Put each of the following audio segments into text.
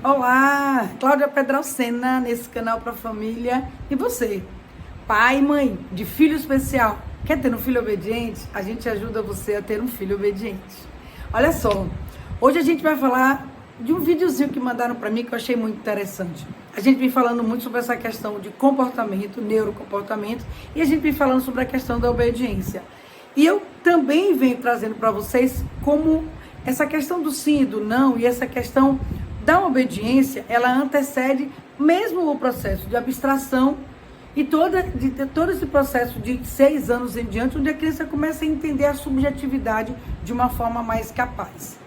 Olá, Cláudia Pedralcena, nesse canal para família. E você, pai e mãe de filho especial, quer ter um filho obediente? A gente ajuda você a ter um filho obediente. Olha só, hoje a gente vai falar de um videozinho que mandaram para mim que eu achei muito interessante. A gente vem falando muito sobre essa questão de comportamento, neurocomportamento, e a gente vem falando sobre a questão da obediência. E eu também venho trazendo para vocês como essa questão do sim e do não, e essa questão da obediência, ela antecede mesmo o processo de abstração e todo esse processo de 6 anos em diante, onde a criança começa a entender a subjetividade de uma forma mais capaz.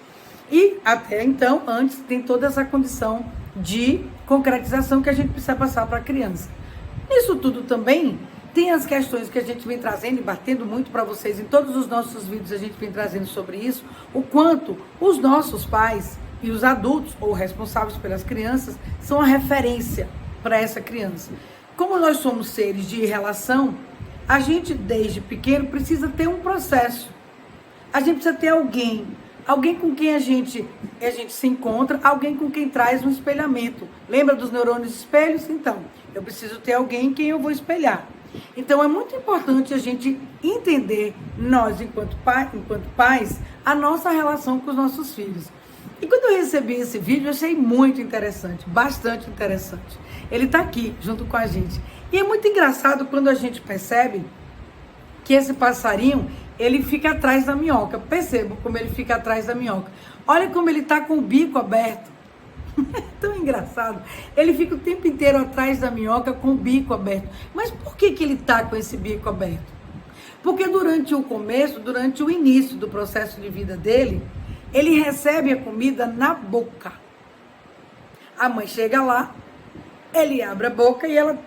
E até então, antes, tem toda essa condição de concretização que a gente precisa passar para a criança. Isso tudo também tem as questões que a gente vem trazendo e batendo muito para vocês em todos os nossos vídeos, a gente vem trazendo sobre isso, o quanto os nossos pais e os adultos, ou responsáveis pelas crianças, são a referência para essa criança. Como nós somos seres de relação, a gente, desde pequeno, precisa ter um processo. A gente precisa ter alguém com quem a gente se encontra, alguém com quem traz um espelhamento. Lembra dos neurônios espelhos? Então, eu preciso ter alguém em quem eu vou espelhar. Então, é muito importante a gente entender, nós, enquanto pais, a nossa relação com os nossos filhos. E quando eu recebi esse vídeo, eu achei muito interessante, bastante interessante. Ele está aqui, junto com a gente. E é muito engraçado quando a gente percebe que esse passarinho, ele fica atrás da minhoca. Perceba como ele fica atrás da minhoca. Olha como ele está com o bico aberto. É tão engraçado. Ele fica o tempo inteiro atrás da minhoca com o bico aberto. Mas por que ele está com esse bico aberto? Porque durante o começo, durante o início do processo de vida dele, ele recebe a comida na boca. A mãe chega lá, ele abre a boca e ela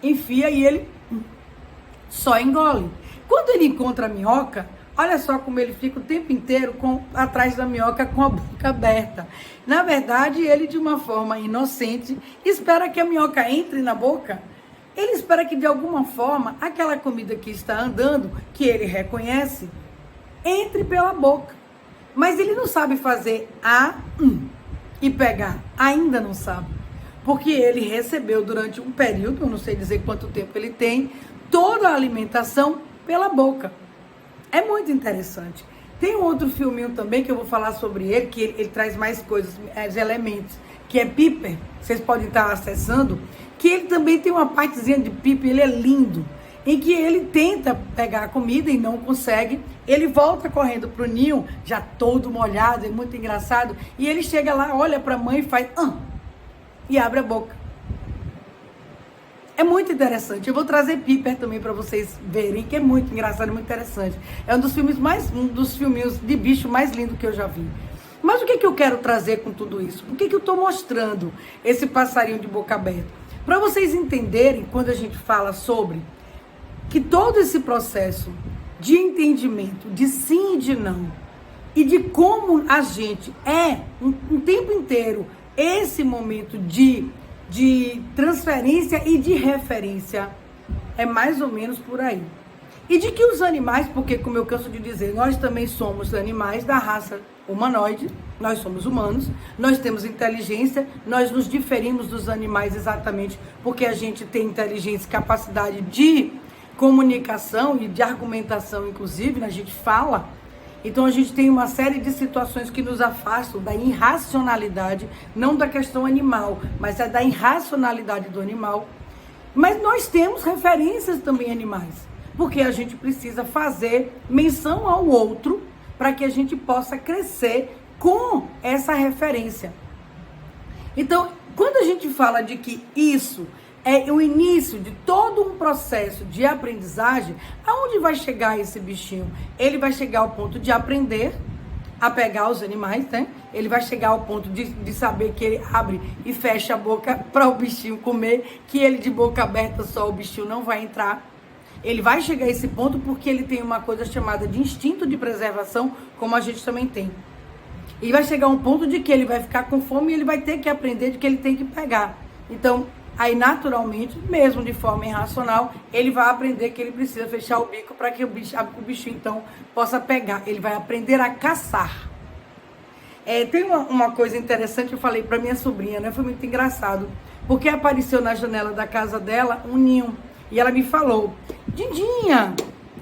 enfia e ele só engole. Quando ele encontra a minhoca, olha só como ele fica o tempo inteiro atrás da minhoca com a boca aberta. Na verdade, ele, de uma forma inocente, espera que a minhoca entre na boca. Ele espera que, de alguma forma, aquela comida que está andando, que ele reconhece, entre pela boca. Mas ele não sabe fazer e pegar. Ainda não sabe. Porque ele recebeu durante um período, eu não sei dizer quanto tempo ele tem, toda a alimentação pela boca. É muito interessante. Tem um outro filminho também que eu vou falar sobre ele, que ele traz mais coisas, elementos, que é Piper. Vocês podem estar acessando, que ele também tem uma partezinha de Piper, ele é lindo, em que ele tenta pegar a comida e não consegue, ele volta correndo pro ninho, já todo molhado, é muito engraçado, e ele chega lá, olha pra mãe e faz, e abre a boca. É muito interessante, eu vou trazer Piper também para vocês verem, que é muito engraçado, muito interessante. É um dos filminhos de bicho mais lindo que eu já vi. Mas o que eu quero trazer com tudo isso? Por que eu estou mostrando esse passarinho de boca aberta? Para vocês entenderem, quando a gente fala sobre que todo esse processo de entendimento, de sim e de não, e de como a gente um tempo inteiro, esse momento de transferência e de referência, é mais ou menos por aí. E de que os animais, porque como eu canso de dizer, nós também somos animais da raça humanoide, nós somos humanos, nós temos inteligência, nós nos diferimos dos animais exatamente porque a gente tem inteligência e capacidade de comunicação e de argumentação, inclusive, né? A gente fala. Então a gente tem uma série de situações que nos afastam da irracionalidade, não da questão animal, mas é da irracionalidade do animal. Mas nós temos referências também animais, porque a gente precisa fazer menção ao outro para que a gente possa crescer com essa referência. Então, quando a gente fala de que isso é o início de todo um processo de aprendizagem, aonde vai chegar esse bichinho? Ele vai chegar ao ponto de aprender a pegar os animais, né? Ele vai chegar ao ponto de saber que ele abre e fecha a boca para o bichinho comer, que ele de boca aberta só o bichinho não vai entrar. Ele vai chegar a esse ponto porque ele tem uma coisa chamada de instinto de preservação, como a gente também tem. E vai chegar a um ponto de que ele vai ficar com fome e ele vai ter que aprender de que ele tem que pegar. Então, aí naturalmente, mesmo de forma irracional, ele vai aprender que ele precisa fechar o bico para que o bichinho então possa pegar. Ele vai aprender a caçar. Tem uma coisa interessante que eu falei para minha sobrinha, né? Foi muito engraçado. Porque apareceu na janela da casa dela um ninho. E ela me falou, Dindinha,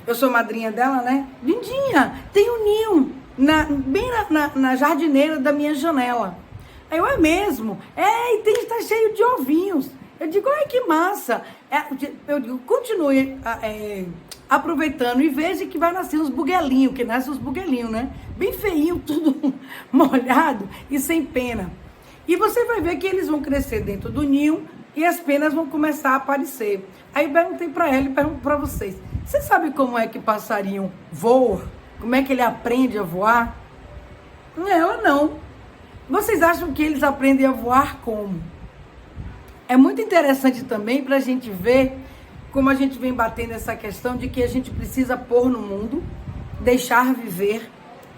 eu sou madrinha dela, né? Dindinha, tem um ninho bem na jardineira da minha janela. Aí eu, é mesmo? E tá cheio de ovinhos. Eu digo, ai, que massa. Eu digo, continue aproveitando e veja que vai nascer uns buguelinhos, que nasce uns buguelinhos, né? Bem feinho, tudo molhado e sem pena. E você vai ver que eles vão crescer dentro do ninho e as penas vão começar a aparecer. Aí eu perguntei para ela e pergunto para vocês. Você sabe como é que passarinho voa? Como é que ele aprende a voar? Ela não. Vocês acham que eles aprendem a voar como? É muito interessante também para a gente ver como a gente vem batendo essa questão de que a gente precisa pôr no mundo, deixar viver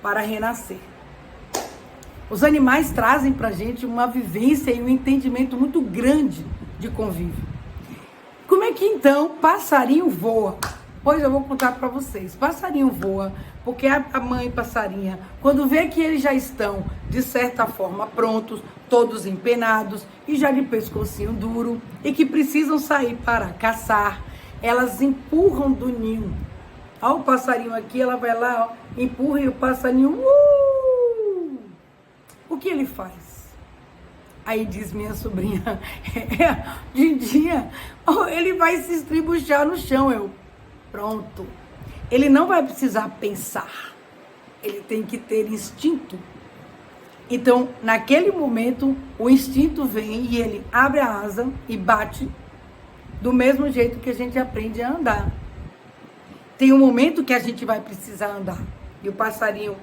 para renascer. Os animais trazem para a gente uma vivência e um entendimento muito grande de convívio. Como é que então passarinho voa? Pois eu vou contar para vocês. Passarinho voa porque a mãe passarinha, quando vê que eles já estão, de certa forma, prontos, todos empenados e já de pescocinho duro e que precisam sair para caçar, elas empurram do ninho. Olha o passarinho aqui, ela vai lá, ó, empurra e o passarinho... O que ele faz? Aí diz minha sobrinha, Dindinha, ele vai se estribuchar no chão. Pronto. Ele não vai precisar pensar. Ele tem que ter instinto. Então, naquele momento, o instinto vem e ele abre a asa e bate do mesmo jeito que a gente aprende a andar. Tem um momento que a gente vai precisar andar. E o passarinho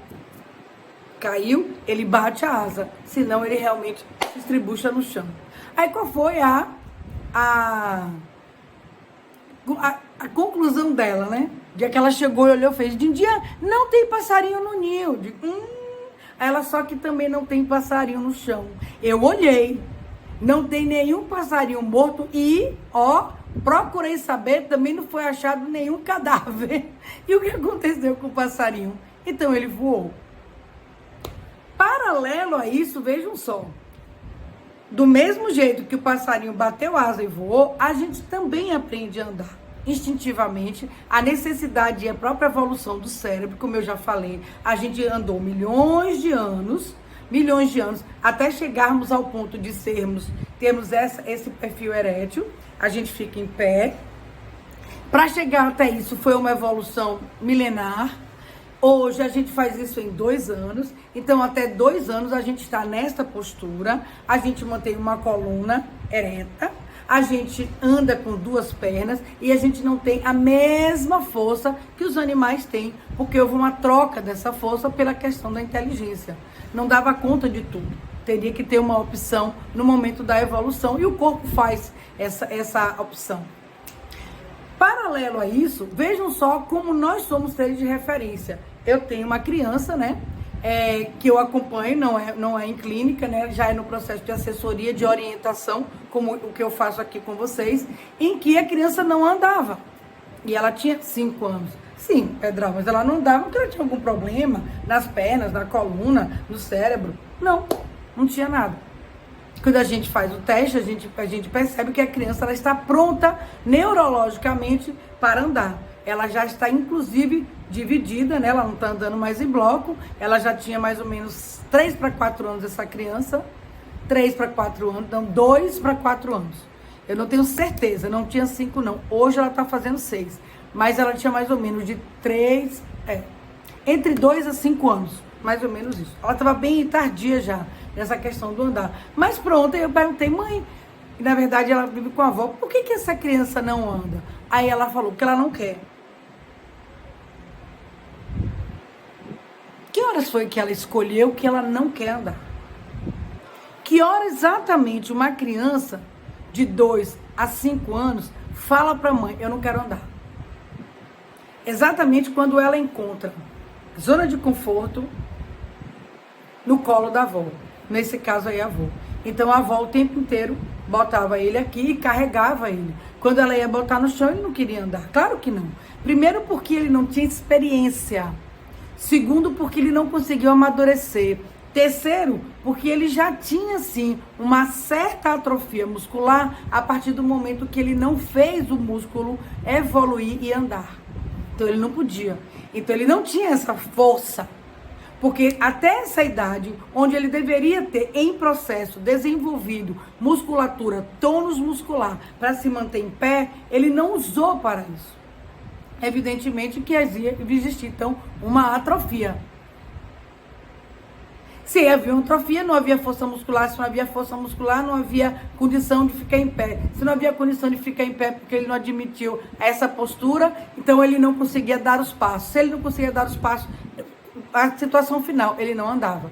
caiu, ele bate a asa. Senão ele realmente se estribucha no chão. Aí qual foi a conclusão dela, né? Dia que ela chegou e olhou e fez, Dindinha, não tem passarinho no ninho. Ela só que também não tem passarinho no chão. Eu olhei, não tem nenhum passarinho morto e, procurei saber, também não foi achado nenhum cadáver. E o que aconteceu com o passarinho? Então ele voou. Paralelo a isso, vejam só. Do mesmo jeito que o passarinho bateu asa e voou, a gente também aprende a andar. Instintivamente, a necessidade e a própria evolução do cérebro, como eu já falei, a gente andou milhões de anos, até chegarmos ao ponto de termos esse perfil erétil, a gente fica em pé. Para chegar até isso foi uma evolução milenar. Hoje a gente faz isso em 2 anos, então até 2 anos a gente está nesta postura, a gente mantém uma coluna ereta, a gente anda com 2 pernas e a gente não tem a mesma força que os animais têm, porque houve uma troca dessa força pela questão da inteligência. Não dava conta de tudo, teria que ter uma opção no momento da evolução e o corpo faz essa opção. Paralelo a isso, vejam só como nós somos seres de referência. Eu tenho uma criança, né, que eu acompanho, não é em clínica, né, já é no processo de assessoria, de orientação, como o que eu faço aqui com vocês, em que a criança não andava. E ela tinha 5 anos. Sim, Pedrão, mas ela não andava porque ela tinha algum problema nas pernas, na coluna, no cérebro. Não tinha nada. Quando a gente faz o teste, a gente percebe que a criança ela está pronta neurologicamente para andar. Ela já está, inclusive, dividida, né? Ela não está andando mais em bloco. Ela já tinha mais ou menos 3 para 4 anos, essa criança. 3 para 4 anos, não, 2 para 4 anos. Eu não tenho certeza, não tinha 5 não. Hoje ela está fazendo 6. Mas ela tinha mais ou menos de 3, entre 2 a 5 anos. Mais ou menos isso. Ela estava bem tardia já nessa questão do andar. Mas pronto, eu perguntei, mãe, e na verdade ela vive com a avó, por que essa criança não anda? Aí ela falou que ela não quer. Que horas foi que ela escolheu que ela não quer andar? Que hora exatamente uma criança de 2 a 5 anos fala para a mãe, eu não quero andar? Exatamente quando ela encontra zona de conforto no colo da avó. Nesse caso aí, a avó. Então, a avó o tempo inteiro botava ele aqui e carregava ele. Quando ela ia botar no chão, ele não queria andar. Claro que não. Primeiro, porque ele não tinha experiência. Segundo, porque ele não conseguiu amadurecer. Terceiro, porque ele já tinha, sim, uma certa atrofia muscular a partir do momento que ele não fez o músculo evoluir e andar. Então, ele não podia. Então, ele não tinha essa força. Porque até essa idade, onde ele deveria ter em processo desenvolvido musculatura, tônus muscular para se manter em pé, ele não usou para isso. Evidentemente que existia, então, uma atrofia. Se havia uma atrofia, não havia força muscular. Se não havia força muscular, não havia condição de ficar em pé. Se não havia condição de ficar em pé porque ele não admitiu essa postura, então ele não conseguia dar os passos. Se ele não conseguia dar os passos, a situação final, ele não andava.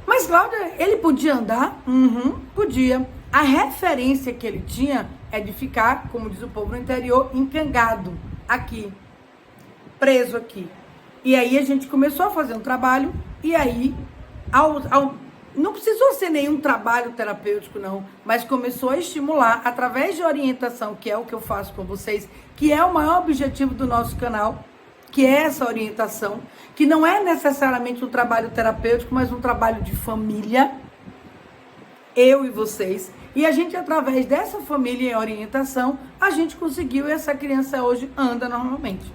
Mas, Cláudia, ele podia andar? Podia. A referência que ele tinha é de ficar, como diz o povo no interior, encangado aqui, preso aqui. E aí a gente começou a fazer um trabalho, e aí, não precisou ser nenhum trabalho terapêutico, não, mas começou a estimular, através de orientação, que é o que eu faço com vocês, que é o maior objetivo do nosso canal, que é essa orientação, que não é necessariamente um trabalho terapêutico, mas um trabalho de família, eu e vocês, e a gente, através dessa família e orientação, a gente conseguiu, e essa criança hoje anda normalmente.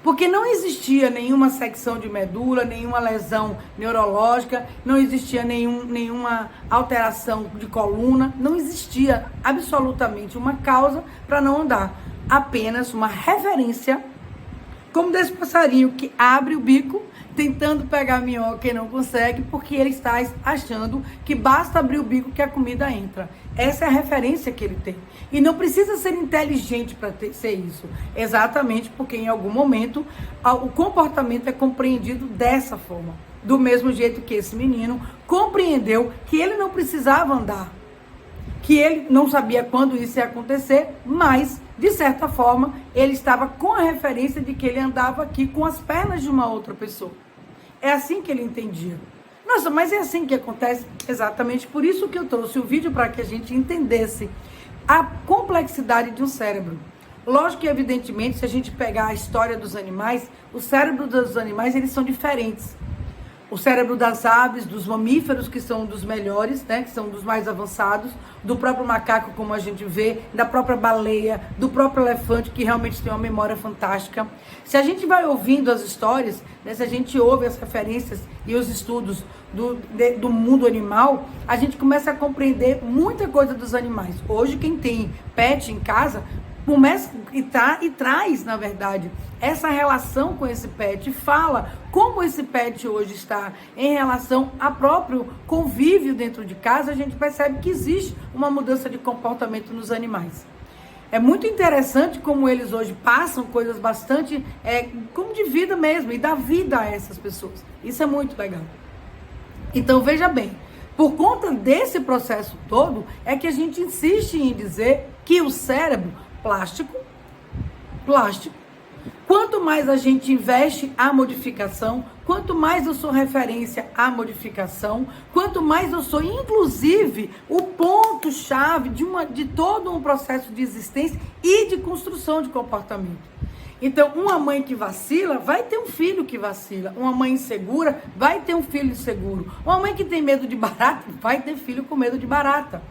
Porque não existia nenhuma secção de medula, nenhuma lesão neurológica, não existia nenhuma alteração de coluna, não existia absolutamente uma causa para não andar. Apenas uma referência, como desse passarinho que abre o bico, tentando pegar a minhoca e não consegue, porque ele está achando que basta abrir o bico que a comida entra. Essa é a referência que ele tem. E não precisa ser inteligente para ser isso. Exatamente porque em algum momento o comportamento é compreendido dessa forma. Do mesmo jeito que esse menino compreendeu que ele não precisava andar. Que ele não sabia quando isso ia acontecer, mas, de certa forma, ele estava com a referência de que ele andava aqui com as pernas de uma outra pessoa. É assim que ele entendia. Nossa, mas é assim que acontece? Exatamente por isso que eu trouxe o vídeo, para que a gente entendesse a complexidade de um cérebro. Lógico que, evidentemente, se a gente pegar a história dos animais, os cérebros dos animais, eles são diferentes. O cérebro das aves, dos mamíferos, que são dos melhores, né, que são dos mais avançados, do próprio macaco, como a gente vê, da própria baleia, do próprio elefante, que realmente tem uma memória fantástica. Se a gente vai ouvindo as histórias, né, se a gente ouve as referências e os estudos do mundo animal, a gente começa a compreender muita coisa dos animais. Hoje, quem tem pet em casa começa e traz, na verdade, essa relação com esse pet, fala como esse pet hoje está em relação ao próprio convívio dentro de casa. A gente percebe que existe uma mudança de comportamento nos animais. É muito interessante como eles hoje passam coisas bastante, como de vida mesmo, e dá vida a essas pessoas. Isso é muito legal. Então, veja bem, por conta desse processo todo, é que a gente insiste em dizer que o cérebro plástico, quanto mais a gente investe a modificação, quanto mais eu sou referência à modificação, quanto mais eu sou, inclusive, o ponto-chave de todo um processo de existência e de construção de comportamento. Então, uma mãe que vacila vai ter um filho que vacila. Uma mãe insegura vai ter um filho inseguro. Uma mãe que tem medo de barata vai ter filho com medo de barata.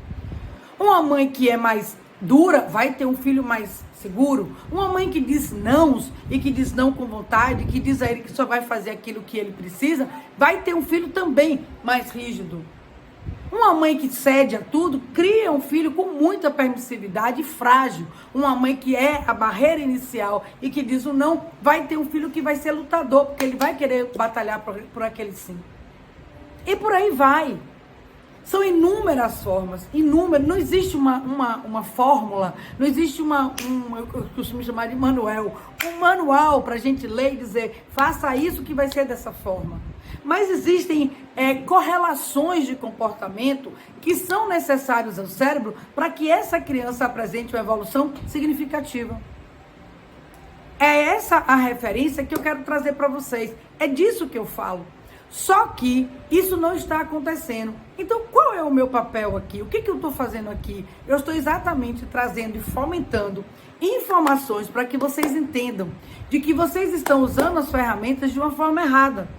Uma mãe que é mais dura vai ter um filho mais seguro. Uma mãe que diz não e que diz não com vontade, que diz a ele que só vai fazer aquilo que ele precisa, vai ter um filho também mais rígido. Uma mãe que cede a tudo cria um filho com muita permissividade e frágil. Uma mãe que é a barreira inicial e que diz o não, vai ter um filho que vai ser lutador, porque ele vai querer batalhar por aquele sim. E por aí vai. São inúmeras formas, inúmeras. Não existe uma fórmula, não existe eu costumo chamar de manual. Um manual para a gente ler e dizer, faça isso que vai ser dessa forma. Mas existem correlações de comportamento que são necessários ao cérebro para que essa criança apresente uma evolução significativa. É essa a referência que eu quero trazer para vocês. É disso que eu falo. Só que isso não está acontecendo. Então, qual é o meu papel aqui? O que eu estou fazendo aqui? Eu estou exatamente trazendo e fomentando informações para que vocês entendam de que vocês estão usando as ferramentas de uma forma errada.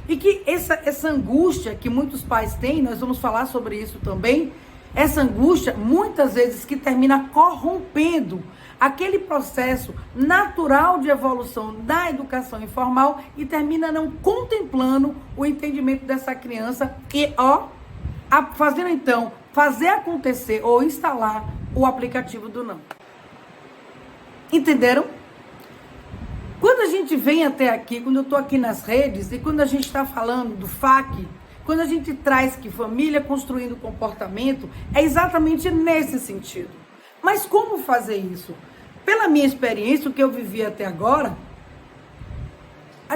E que essa angústia que muitos pais têm, nós vamos falar sobre isso também, essa angústia, muitas vezes, que termina corrompendo aquele processo natural de evolução da educação informal e termina não contemplando o entendimento dessa criança e, fazendo então, fazer acontecer ou instalar o aplicativo do não. Entenderam? Quando a gente vem até aqui, quando eu estou aqui nas redes e quando a gente está falando do FAQ, quando a gente traz que família construindo comportamento, é exatamente nesse sentido. Mas como fazer isso? Pela minha experiência, o que eu vivi até agora,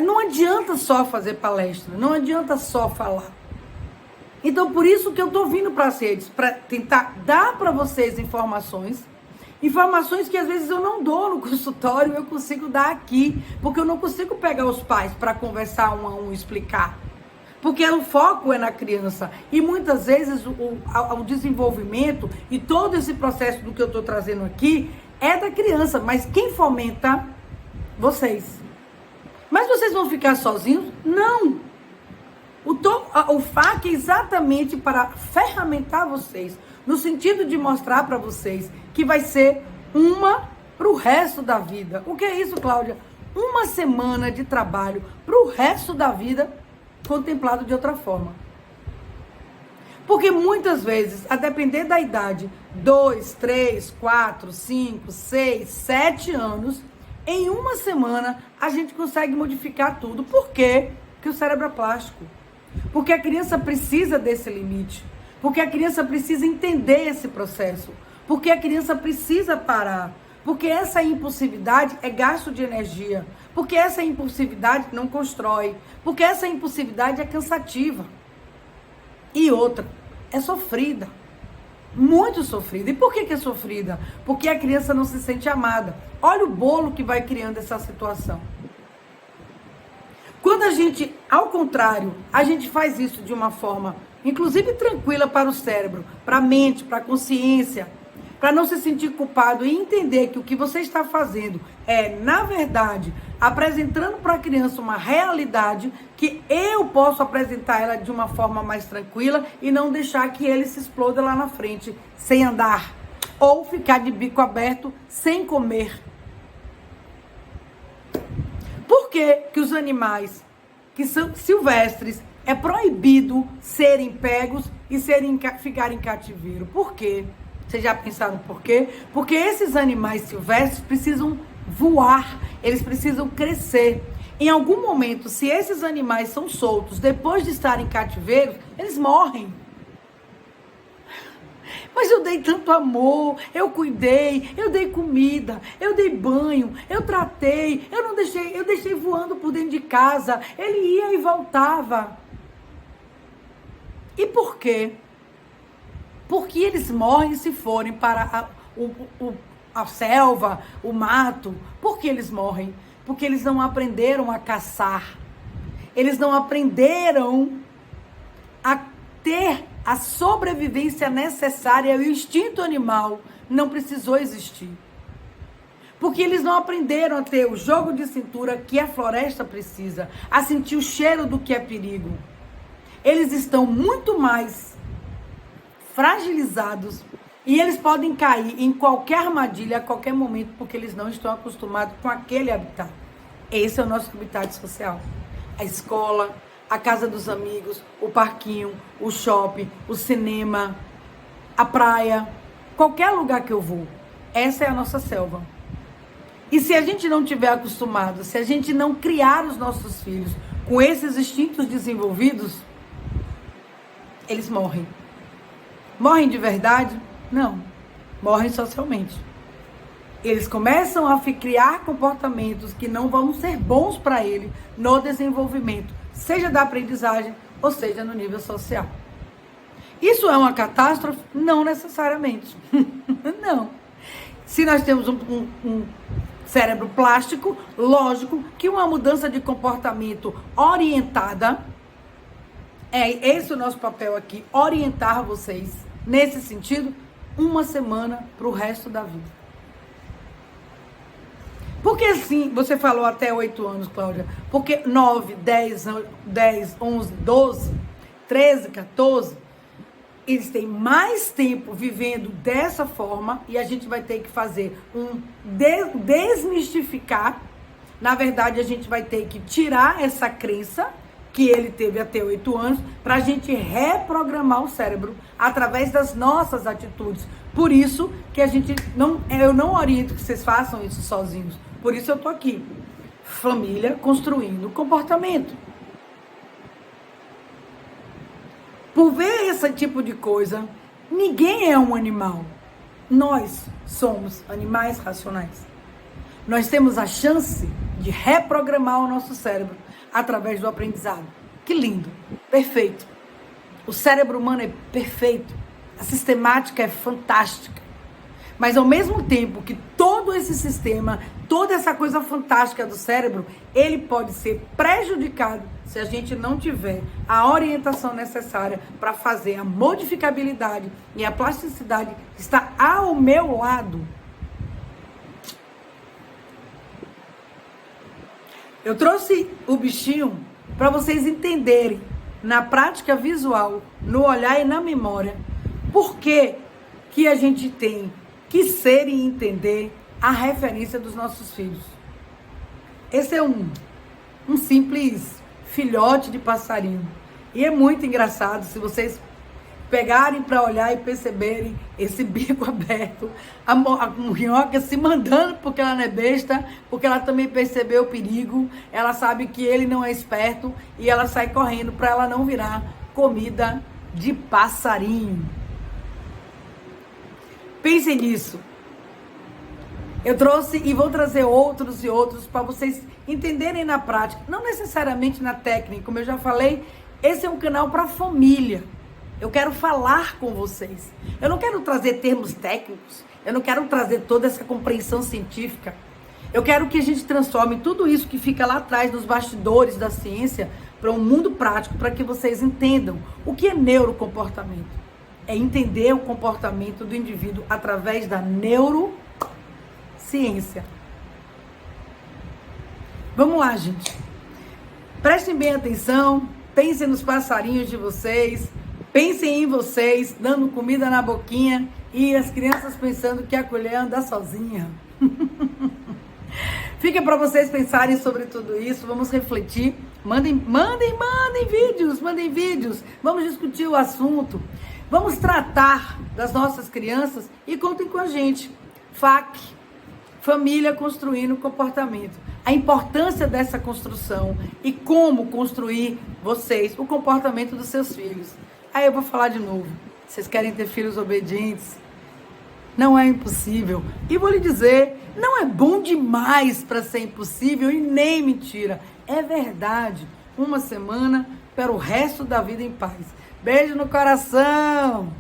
não adianta só fazer palestra, não adianta só falar. Então, por isso que eu estou vindo para as redes, para tentar dar para vocês informações que às vezes eu não dou no consultório, eu consigo dar aqui, porque eu não consigo pegar os pais para conversar um a um, explicar. Porque o foco é na criança. E muitas vezes o desenvolvimento e todo esse processo do que eu estou trazendo aqui é da criança. Mas quem fomenta? Vocês. Mas vocês vão ficar sozinhos? Não. O FAQ é exatamente para ferramentar vocês. No sentido de mostrar para vocês que vai ser uma para o resto da vida. O que é isso, Cláudia? Uma semana de trabalho para o resto da vida contemplado de outra forma. Porque muitas vezes, a depender da idade, 2, 3, 4, 5, 6, 7 anos, em uma semana a gente consegue modificar tudo. Por quê? Porque o cérebro é plástico. Porque a criança precisa desse limite. Porque a criança precisa entender esse processo. Porque a criança precisa parar. Porque essa impulsividade é gasto de energia. Porque essa impulsividade não constrói. Porque essa impulsividade é cansativa. E outra, é sofrida. Muito sofrida. E por que é sofrida? Porque a criança não se sente amada. Olha o bolo que vai criando essa situação. Quando a gente, ao contrário, a gente faz isso de uma forma, inclusive tranquila para o cérebro, para a mente, para a consciência, para não se sentir culpado e entender que o que você está fazendo é, na verdade, apresentando para a criança uma realidade que eu posso apresentar ela de uma forma mais tranquila e não deixar que ele se exploda lá na frente, sem andar, ou ficar de bico aberto, sem comer. Por que os animais que são silvestres é proibido serem pegos e ficarem em cativeiro? Por quê? Vocês já pensaram por quê? Porque esses animais silvestres precisam voar, eles precisam crescer. Em algum momento, se esses animais são soltos depois de estarem em cativeiro, eles morrem. Mas eu dei tanto amor, eu cuidei, eu dei comida, eu dei banho, eu tratei, eu deixei voando por dentro de casa, ele ia e voltava. E por quê? Porque eles morrem se forem para a selva, o mato. Por que eles morrem? Porque eles não aprenderam a caçar. Eles não aprenderam a ter a sobrevivência necessária, o instinto animal não precisou existir. Porque eles não aprenderam a ter o jogo de cintura que a floresta precisa, a sentir o cheiro do que é perigo. Eles estão muito mais fragilizados e eles podem cair em qualquer armadilha a qualquer momento porque eles não estão acostumados com aquele habitat. Esse é o nosso habitat social. A escola, a casa dos amigos, o parquinho, o shopping, o cinema, a praia, qualquer lugar que eu vou. Essa é a nossa selva. E se a gente não tiver acostumado, se a gente não criar os nossos filhos com esses instintos desenvolvidos, eles morrem. Morrem de verdade? Não. Morrem socialmente. Eles começam a criar comportamentos que não vão ser bons para ele no desenvolvimento, seja da aprendizagem ou seja no nível social. Isso é uma catástrofe? Não necessariamente. Não. Se nós temos um cérebro plástico, lógico que uma mudança de comportamento orientada, é esse o nosso papel aqui, orientar vocês nesse sentido, uma semana para o resto da vida. Por que assim, você falou até 8 anos, Cláudia? Porque 9, 10, 11, 12, 13, 14, eles têm mais tempo vivendo dessa forma e a gente vai ter que fazer desmistificar. Na verdade, a gente vai ter que tirar essa crença que ele teve até 8 anos para a gente reprogramar o cérebro através das nossas atitudes. Por isso que eu não oriento que vocês façam isso sozinhos. Por isso eu tô aqui. Família construindo comportamento. Por ver esse tipo de coisa, ninguém é um animal. Nós somos animais racionais. Nós temos a chance de reprogramar o nosso cérebro através do aprendizado. Que lindo, perfeito. O cérebro humano é perfeito. A sistemática é fantástica. Mas ao mesmo tempo que todo esse sistema, toda essa coisa fantástica do cérebro, ele pode ser prejudicado se a gente não tiver a orientação necessária para fazer a modificabilidade e a plasticidade que está ao meu lado. Eu trouxe o bichinho para vocês entenderem na prática visual, no olhar e na memória, por que a gente tem que ser e entender a referência dos nossos filhos. Esse é um simples filhote de passarinho. E é muito engraçado se vocês pegarem para olhar e perceberem esse bico aberto, a minhoca se mandando porque ela não é besta, porque ela também percebeu o perigo, ela sabe que ele não é esperto e ela sai correndo para ela não virar comida de passarinho. Pensem nisso. Eu trouxe e vou trazer outros e outros para vocês entenderem na prática, não necessariamente na técnica, como eu já falei, esse é um canal para família. Eu quero falar com vocês. Eu não quero trazer termos técnicos, eu não quero trazer toda essa compreensão científica. Eu quero que a gente transforme tudo isso que fica lá atrás nos bastidores da ciência para um mundo prático, para que vocês entendam o que é neurocomportamento. É entender o comportamento do indivíduo através da neurociência. Vamos lá, gente. Prestem bem atenção, pensem nos passarinhos de vocês, pensem em vocês, dando comida na boquinha e as crianças pensando que a colher anda sozinha. Fica para vocês pensarem sobre tudo isso, vamos refletir. Mandem vídeos, vamos discutir o assunto. Vamos tratar das nossas crianças e contem com a gente. FAC, Família Construindo Comportamento. A importância dessa construção e como construir vocês, o comportamento dos seus filhos. Aí eu vou falar de novo. Vocês querem ter filhos obedientes? Não é impossível. E vou lhe dizer, não é bom demais para ser impossível e nem mentira. É verdade. Uma semana para o resto da vida em paz. Beijo no coração!